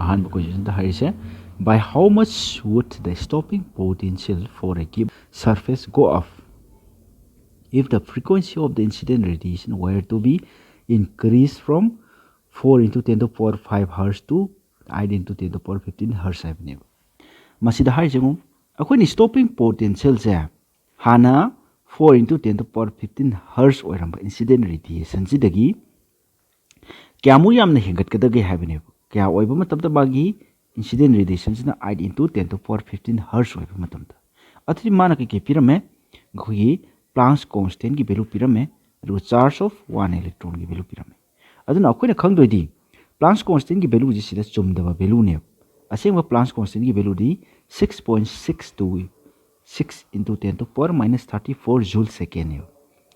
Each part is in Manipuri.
अहान क्वेश्चन द हरिसे by how much would the stopping potential for a given surface go up if the frequency of the incident radiation were to be increased from 4 into 10 to the power 5 hertz to 8 into 10 to the power 15 hertz हाइबने मसिदा हाइजेमु अखोनी stopping potential से हाना 4 into 10 to the power 15 hertz ओइरंबा incident radiation सिदगी क्यामु यामना हिंगतकदगे हाइबने क्या ओइबा मतबदा बागी incident radiation Cina 8 into 10 to the power 15 hertz ओइबा मतबदा अथि माना के पिरमे गखोगी Planck's constant की value पिरमे अदु charge of 1 electron की value पिरमे अदुना अखोइना खंगदोइदी Planck's constant की value जि सिदा चुमदबा value ने असेंबा Planck's constant की value the 6.626 into 10 to the power minus 34 joule second ने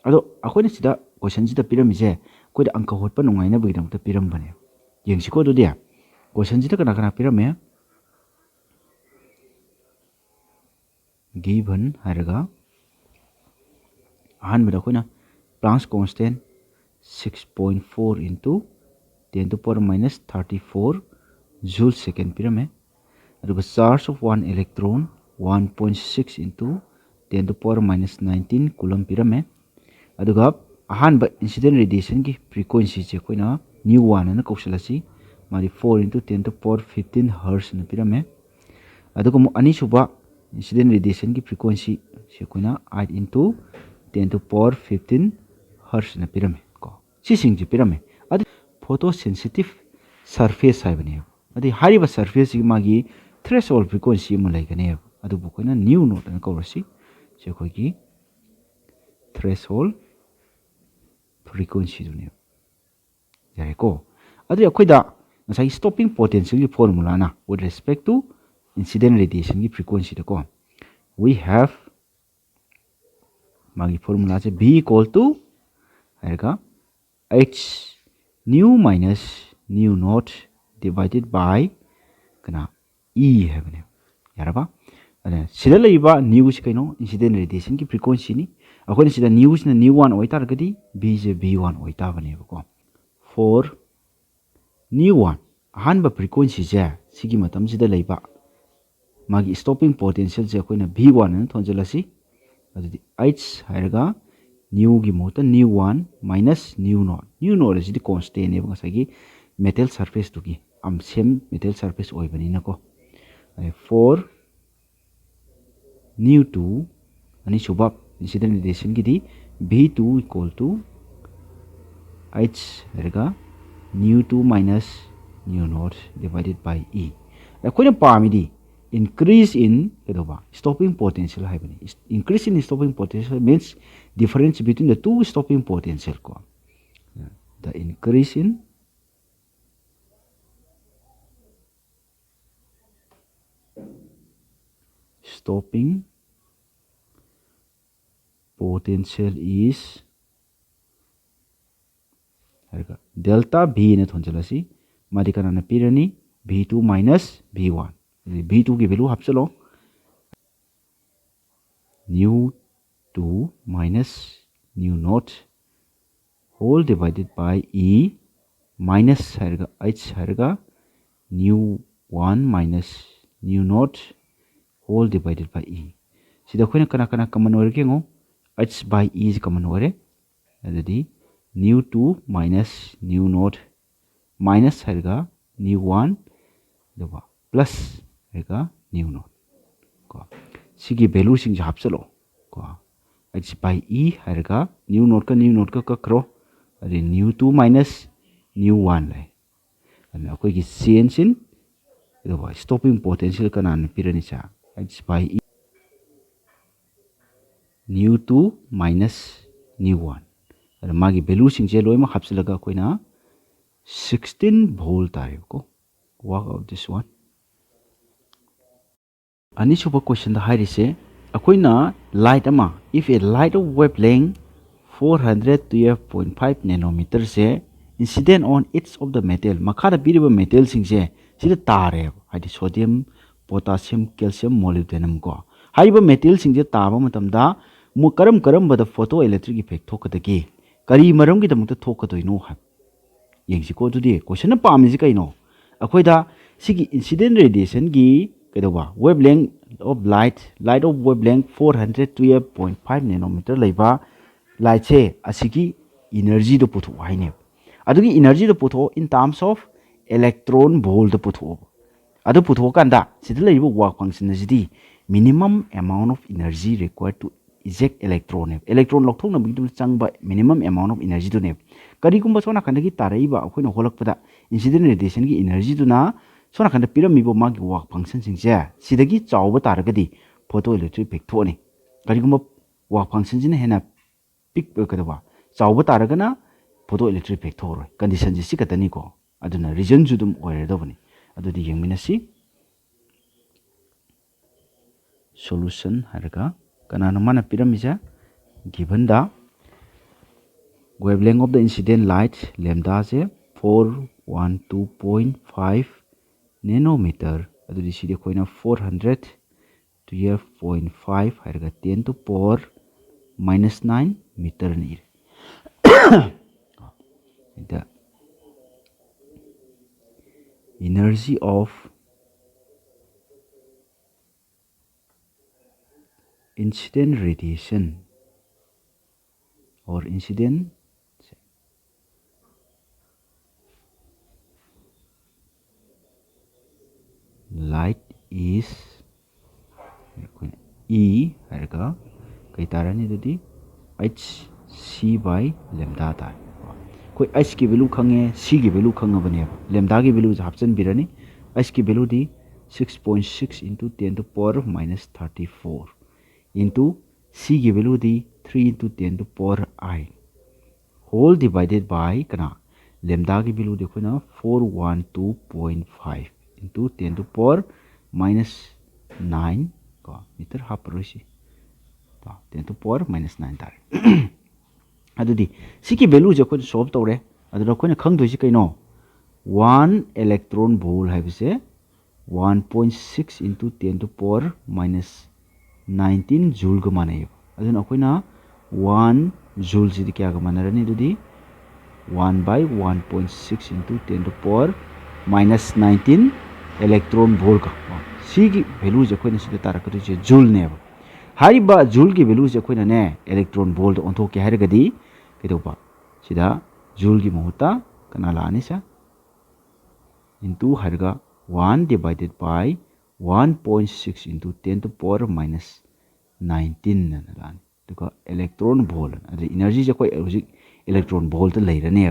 अदो अखोइना सिदा क्वेश्चन सिदा पिरमिजे कोइदा अंक होटपा नुंगाइना बगिदमता पिरमबने येंगसिको दोदिया क्वेश्चन सिदा कना कना पिरमे given हायरगा अहान में अखोइना Planck's constant 6.4 into 10 to the power minus 34 joule second पिरमे अदुगा charge of 1 electron 1.6 into 10 to the power minus 19 coulomb पिरमे अदुगा Ahaan बा incident radiation की frequency चे कोइना new one ना कौशलसी मारी 4 into 10 to the power 15 hertz ना पिरमे अदुगा मु अनिसुबा incident radiation की frequency चे Koyna 8 into 10 to the power 15 hertz ना पिरमे को सिसिंग जी पिरमे अदि photosensitive surface हाइबने अदि हारिबा surface की मागी threshold frequency मु लाइगने अदु बुकोइना new node ना कौरसी चे कोइकी threshold frequency दुने यारे को अदि अखोइदा नसाई stopping potential की formula ना with respect to incident radiation की frequency को we have मागी formula से b equal to हायरगा h nu minus nu naught divided by कना e है बने यारबा अने सिदा लइबा nu से कइनो incident radiation की frequency नि अखोइना सिदा nu से nu 1 ओइता रगदी b से b1 ओइता बने को for nu 1 अहानबा frequency जे सिगी मतम सिदा लइबा मागी stopping potential से अखोइना b1 न थोंजलसी अदि h हायरगा nu की Mota nu 1 minus nu naught is the constant ने बंगासागी metal surface तो की am same metal surface ओइ बनी न को for nu 2 अनि सुबह incident radiation की दी b2 equal to h हायरगा nu 2 minus nu naught divided by e अखोइना Pami the increase in stopping potential increase in stopping potential means difference between the two stopping potential ko the increase in stopping potential is delta v ne thonjalasi madikana na pirani v2 minus v1 v2 की value हपचलो nu 2 minus nu naught whole divided by e minus हायरगा h हायरगा nu 1 minus nu naught whole divided by e सिदा खोइना कना कना कमन ओरे केंगो h by e is कमन ओरे अदि nu 2 minus nu naught minus हायरगा nu 1 दबा plus हायरगा nu naught को सिगी वैल्यू सिंग हापचलो को h by e हायरगा nu naught का कक्रो अदि nu 2 minus nu 1 ले अन अकोइ की चेंज इन दबा stopping potential का नान पिरनि चा h by e nu 2 minus nu 1 अन मागी वैल्यू सिंग जे लोइमा हापचलगा कोइना 16 volt आयो को work out this one. Anisuba question the high say, Aquina light ama, if a light of wavelength 412.5 nanometers say, incident on its of the metal, makada biriba metal sing say, see the tare, hadi sodium, potassium, calcium, molybdenum go. Haiba metal sing the taba matamda, mukaram but the photoelectric effect talk the gay. Kari maram get the muta talk to no have. Yang si ko today, question a palm is no. Aquida, sigi incident radiation gi. Wavelength of light of wavelength 412.5 nanometer leiba light se asigi energy do putho haine adugi energy do putho in terms of electron volt do putho adu putho kanda sidla leiba work function asidi minimum amount of energy required to eject electron lokthok na bidu changba minimum amount of energy do ne kari kumba sona kandagi taraiba akoina holakpada incident radiation gi energy do na sona kanda pyramid magi work function singse sidagi chawba taragadi photoelectric effect thoni kari kumba work function jina hena pick kadaba chawba taragana photoelectric effect thoroi condition ji sikatani ko aduna reason judum oiredobani adudi yengminasi solution harga kanana mana pyramid given the wavelength of the incident light lambda is 412.5 nanometer adudi sidi koina 412.5 harga 10 to power minus 9 meter ni the energy of incident radiation or incident light is E harga kai tarani dadi h c by lambda tar koi h ki value khange c ki value khangabane lambda ki value hapchan birani h ki value di 6.6 into 10 to power minus 34 into c ki value di 3 into 10 to power I whole divided by kana lambda ki value dekho na 412.5 into 10 to power minus 9 ko meter half roisi to 10 to power minus 9 tar adudi siki value je ko solve tawre adura ko na khang doi si kaino 1 electron volt haibse 1.6 into 10 to power minus 19 joule ga manai aduna ko na 1 joule ji kya ga manarani adudi 1 by 1.6 into 10 to power minus 19 electron volt ka sigi value je ko na sida tarakatu je joule ne hariba joule ki value je ko na ne electron volt on to ke hargadi kedoba sida joule ki mahuta kana la ani sa into harga 1 divided by 1.6 into 10 to power minus 19 na la duka electron volt adi energy je ko hojik electron volt leirane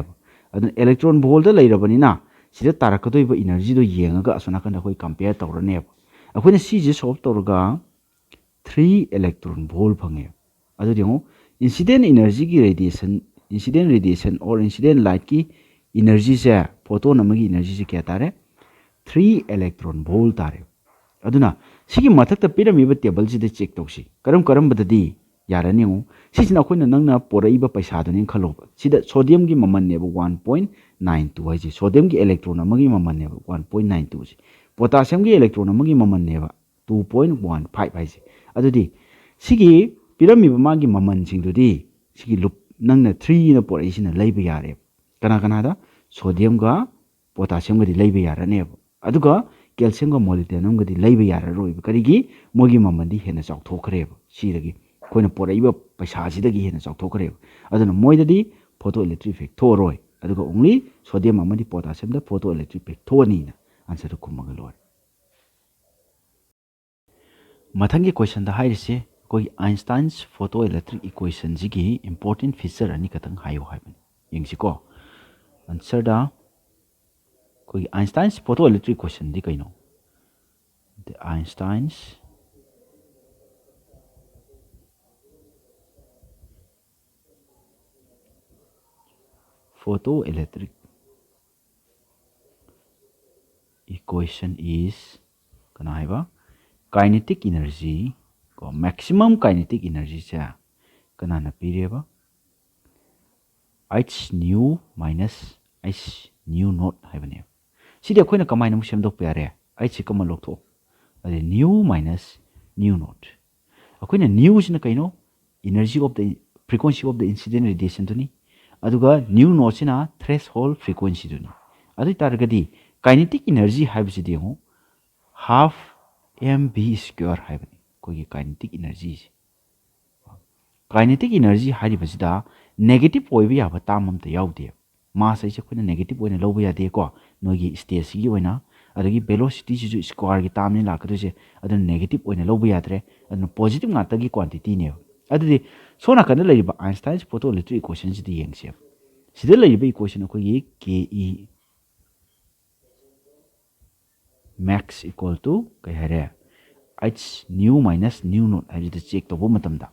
adun electron volt leirabani na sida tarakadoi ba energy do yenga asona kan koi compare tawrane akoina si je solve tawraga 3 electron volt phange adu dingo incident energy ki radiation incident radiation or incident light ki energy se photon amagi energy se kya tare 3 electron volt tare aduna sigi mathakta pyramid table si de check tawsi karam badadi yarani ngu sisina khoina nangna poraiba paisa doni khalo sida sodium gi maman ne 1.92 haji sodium gi electron amagi maman ne 1.92 ji potassium gi electron amagi maman ne 2.15 haji adudi sigi pyramid magi maman singdudi sigi loop nangna 3 na porai sina leiba yare kana da sodium ga potassium ga di leiba yarane aduga calcium ga molybdenum ga di leiba yararoi karigi mogi maman di hena chak thokre siragi koina poraiba paisa sidagi hena chak thokre aduna moidadi photoelectric effect thoroi aduga only sodium amadi potassium da photoelectric effect thoni na answer to kumaga lor mathangi question da hairse koi Einstein's photoelectric equation jigi important feature ani katang hayo haibani yengsi ko answer da koi Einstein's photoelectric equation di kaino the Einstein's photoelectric equation is kinetic energy maximum kinetic energy cha kanana pireba h nu minus h nu naught haibane sidi akoina kamaina mu semdok pare h kamal lokto ade nu minus nu naught akoina nu sina kaino energy of the frequency of the incident radiation tuni aduga nu naught sina threshold frequency tuni adu targadi kinetic energy haibsidi ngo half mv square haibani kogi kinetic energy kinetic energy haibasida negative oibi yaba tamam ta yaude mass ai koina negative oina lobu yade ko nogi state gi oina adagi velocity ji square gi tamni lakadu se adu negative oina lobu yadre adu positive ngata gi quantity ne adu sona kana leiba Einstein's photoelectric equation ji yengse sida leiba equation ko gi ke max equal to kai hare h nu minus nu naught hai the check to bo matam da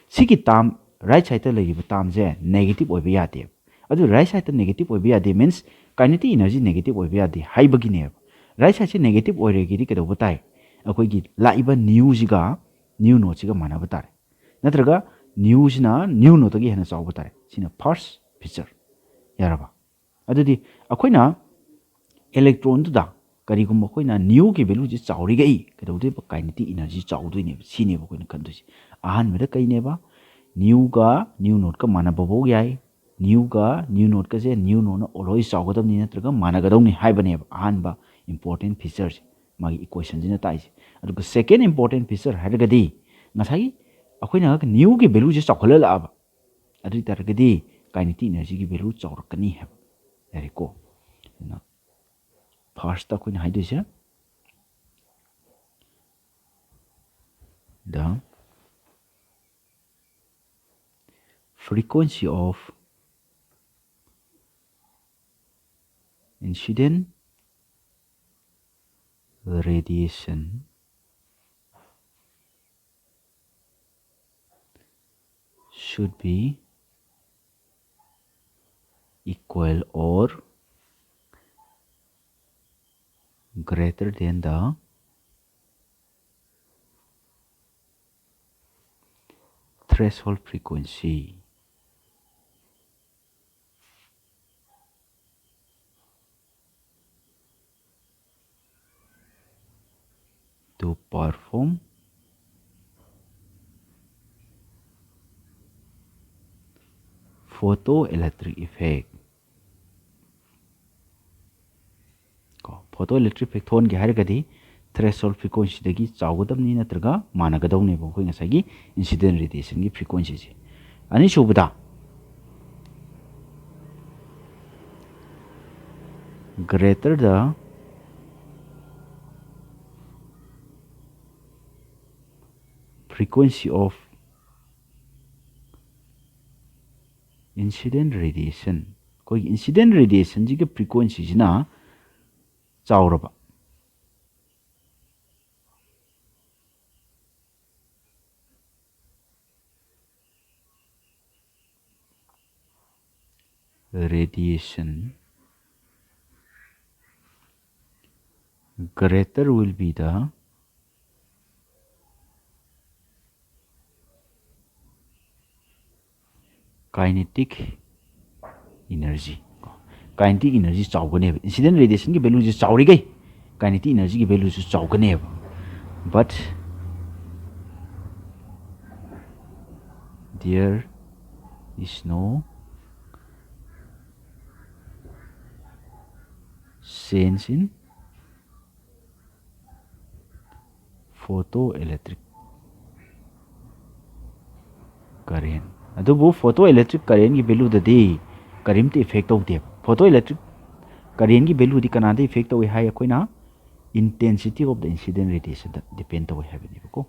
sigi tam right side ta leiba tam je negative oiba yade adu right side ta negative oiba yade means kinetic energy negative oiba yade hai bagi ne right side se negative oire gi ke do batai akoi gi laiba nu jiga nu naught jiga mana batare natraga nu jina nu naught gi hena chaw batare sina first feature yaraba adudi akoina electron da karigum akoina nu ki value ji chawri gai kedode ba kinetic energy chawdoi ne sine ba koina kandoi ahan meda kai ne ba nu ga nu naught ka mana bobo yai nu ga nu naught ka je nu naught na aloi chawgadam ni natraga mana gadau ni hai bane ba ahan ba important features magi equation jina tai aduga second important feature hargadi ngasai akoina nu ki value ji chawkhala la ba adu targadi kinetic energy ki value chawrakani ha yari ko na first ta koina haidoi se the frequency of incident radiation should be equal or greater than the threshold frequency to perform photoelectric effect photoelectric effect thon ge hargadi threshold frequency dagi chawgadam ni natraga managadau ne bo koi ngasai gi incident radiation gi frequency ji ani subada greater the frequency of incident radiation koi incident radiation ji ge frequency jina chawraba radiation greater will be the kinetic energy kinetic energy chawgane incident radiation ki value ji chawri gai kinetic energy ki value ji chawgane but there is no change in photoelectric current adubu photoelectric current ki value dadi karimte effect of de photoelectric current ki value di kanada effect of hai akoina intensity of the incident radiation that depend to have ni ko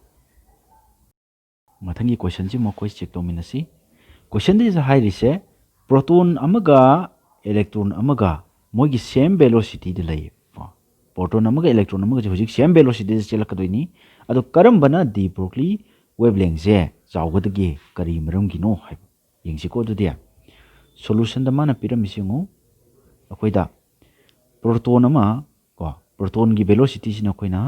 mathangi question ji mo koi check to minasi question is high rise proton amaga electron amaga mogi same velocity de lay proton amaga electron amaga hojik same velocity de chelakadoi ni ado karam bana de Broglie wavelength je chawgadagi kari maram gi no hai yengsi ko du dia solution da mana piramisi ngo akoida proton ama ko proton ki velocity sina koina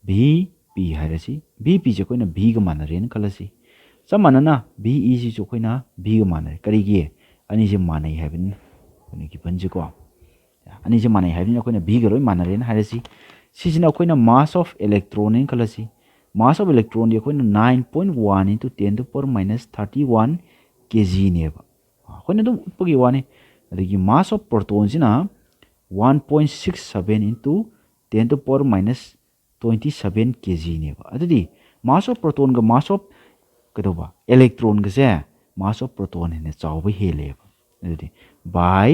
vp hairasi vp je koina v ga manare na khalasi samanana ve ji jo koina v ga manare kari gi ani je manai haibin koina ki banji ko ani je manai haibin koina v ga roi manare na hairasi sisina koina mass of electron in khalasi mass of electron ye koina 9.1 into 10 to power minus 31 kg ne ba koina dum utpagi wani adigi mass of proton sina 1.67 into 10 to power minus 27 kg ne ba adidi mass of proton ga mass of kadoba electron ga se mass of proton ne chawba hele ba adidi by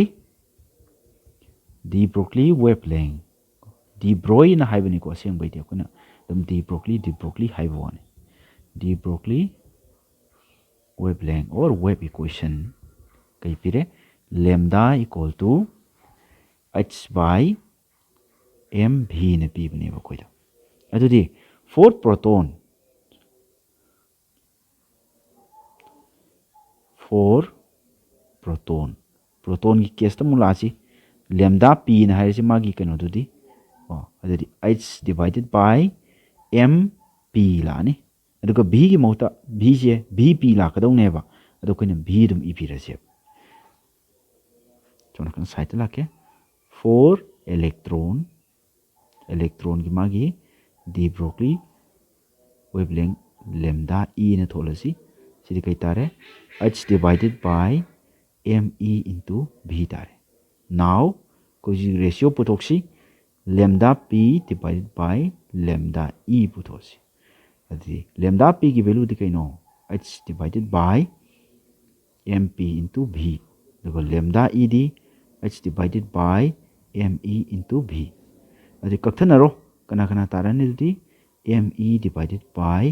de Broglie wavelength de Broglie na haibani ko seng bai de kuna dum de Broglie haibo ne de Broglie wavelength or wave equation kai pire lambda equal to h by mv ne pi bane ba koida adudi fourth proton proton ki case ta mula si lambda p na haisi magi kano dudi adudi h divided by mp la ni aduga b gi mota b je bp la ka dong ne ba adu koina b dum ep ra se chona kan site la ke for electron ki magi de Broglie wavelength lambda e na tholasi sidi kai tare h divided by me into v tare now ko ji ratio putoksi lambda p divided by lambda e putosi adi lambda p ki value di kaino h divided by mp into v the lambda e di h divided by me into v adi kaktanaro kana tarani di me divided by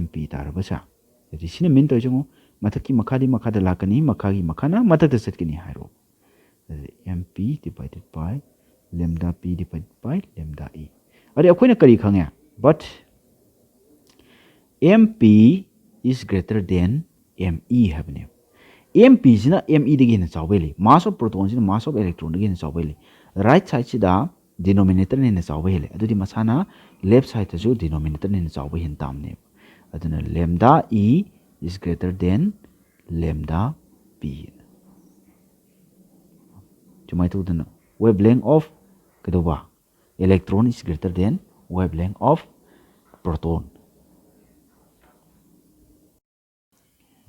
mp tarabasa adi sine min to jongo mathaki makada lakani makagi makana mathakta setkini hairo mp divided by lambda p divided by lambda e adi akoina kari khangya but mp is greater than me habne mp sina me digi na chawbeli mass of proton sina mass of electron digi na chawbeli right side sida denominator ne na chawbeli adudi masana left side ta jo denominator ne na chawbe hin tamne aduna lambda e is greater than lambda p chumai tu dana wavelength of kadoba electron is greater than wavelength of proton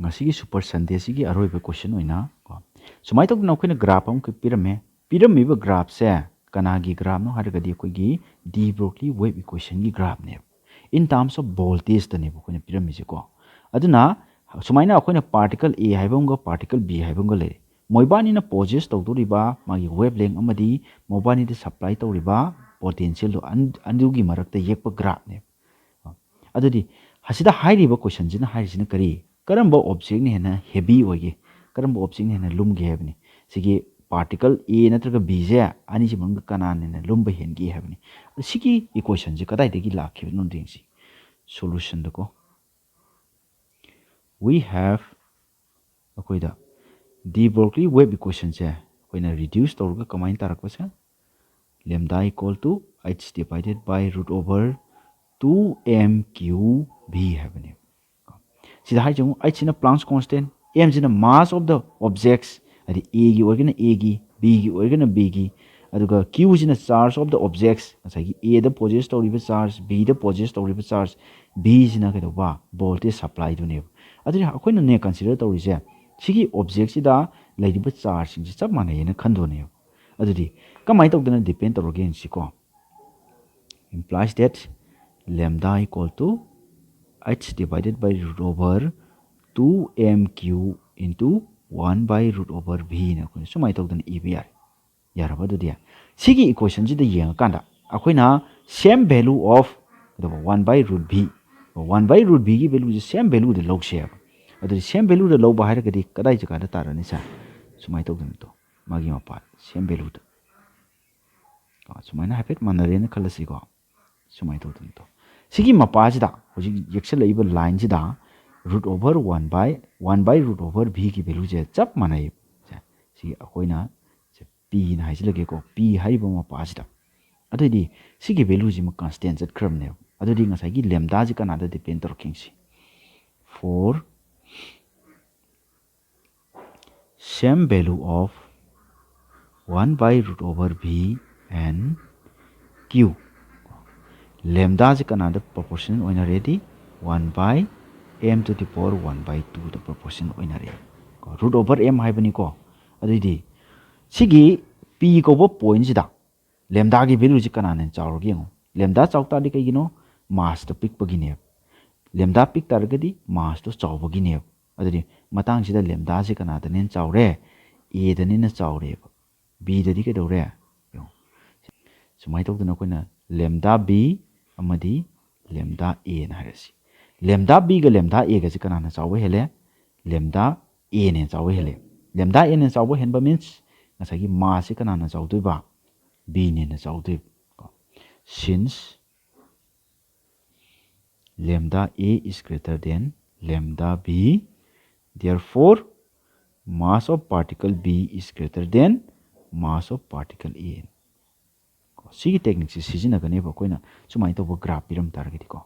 ngasi super sunday sigi aroi be question oina ko sumai tok na khoina graph am pirame ba graph se kana gi graph no har gadi ko gi de Broglie wave equation gi graph ne in terms of voltage ta ne ko khoina pirame se ko aduna sumai na khoina particle a haibam ga particle b haibam ga le moibani na possess tawduriba magi wavelength amadi mobani de supply tawriba potential do andugi marakta yekpa graph ne adudi hasida hairiba question jina harisina kari karamba object ne na heavy oge karamba object ne na lumge hebni sigi particle a natraga b je ani ji manga kana ne na lumba hengi hebni sigi equation ji kadai degi lakhi no dingsi solution da ko we have akoida de Broglie wave equation je koina reduce tawga kamain tarakpa sa lambda equal to h divided by root over 2mqv hebni sida hai jong h in a Planck's constant m is in a mass of the objects adi a gi organa a gi b gi organa b gi aduga q is in a charge of the objects asai a the possess tawriba charge b the possess tawriba charge b is in a kedo ba voltage supply do ne adri akoina ne consider tawrise sigi object sida laidiba charge sing chap manai na khando ne adudi kamai tawdana depend tawrogen siko implies that lambda equal to h divided by root over 2mq into 1 by root over v na ko sumai tawdan ebr yaraba do dia sigi equation ji da yeng kanda akoina same value of the 1 by root v 1 by root v gi value ji same value de log share adu same value de log ba har gadi kadai jaka da tarani sa sumai tawdan to magi mapa same value da sumai na hapet manare na khalasi ko sumai tawdan to sigi mapa ji da hoji yeksel laiba line ji da root over 1 by root over v की value je chap manai si akoina p na haisi lage ko p hariba ma pa sida ꯑꯗꯨꯗꯤ ꯁꯤꯒꯤ ꯚꯦꯂꯨꯁꯤ ꯃꯨꯛ ꯀꯟꯁꯇꯦꯟ ꯆꯠꯈ꯭ꯔꯕꯅꯦꯕ ꯑꯗꯨꯗꯤ ꯉꯁꯥꯏꯒꯤ ꯂꯦꯝꯗꯥꯁꯤ ꯀꯅꯥꯗ depend ꯇꯧꯔꯛꯈꯤꯡꯁꯤ for same value of 1 by root over v and q lambda is kanada proportion oinaredi 1 by m to the power 1 by 2 the proportion oinare root over m haibani ko adidi sigi p ko bo point sida lambda gi value ji kanana chawrgi ngo lambda chawta di kaigino mass to pick pagine lambda pick targadi mass to chawbagine adidi matang sida lambda ji kanada nen chawre a da ni na chawre b da di ke dore sumai tawduna koina lambda b amadi lambda a na harasi lambda b ga lambda a ga ji kanana chawbe hele lambda a ne chawbe hele lambda a ne chawbe henba means ngasagi mass ji kanana chawdoi ba b ne na chawdoi since lambda a is greater than lambda b therefore mass of particle b is greater than mass of particle a sigi technique si sijina gane ba koina sumai to graph piram targeti ko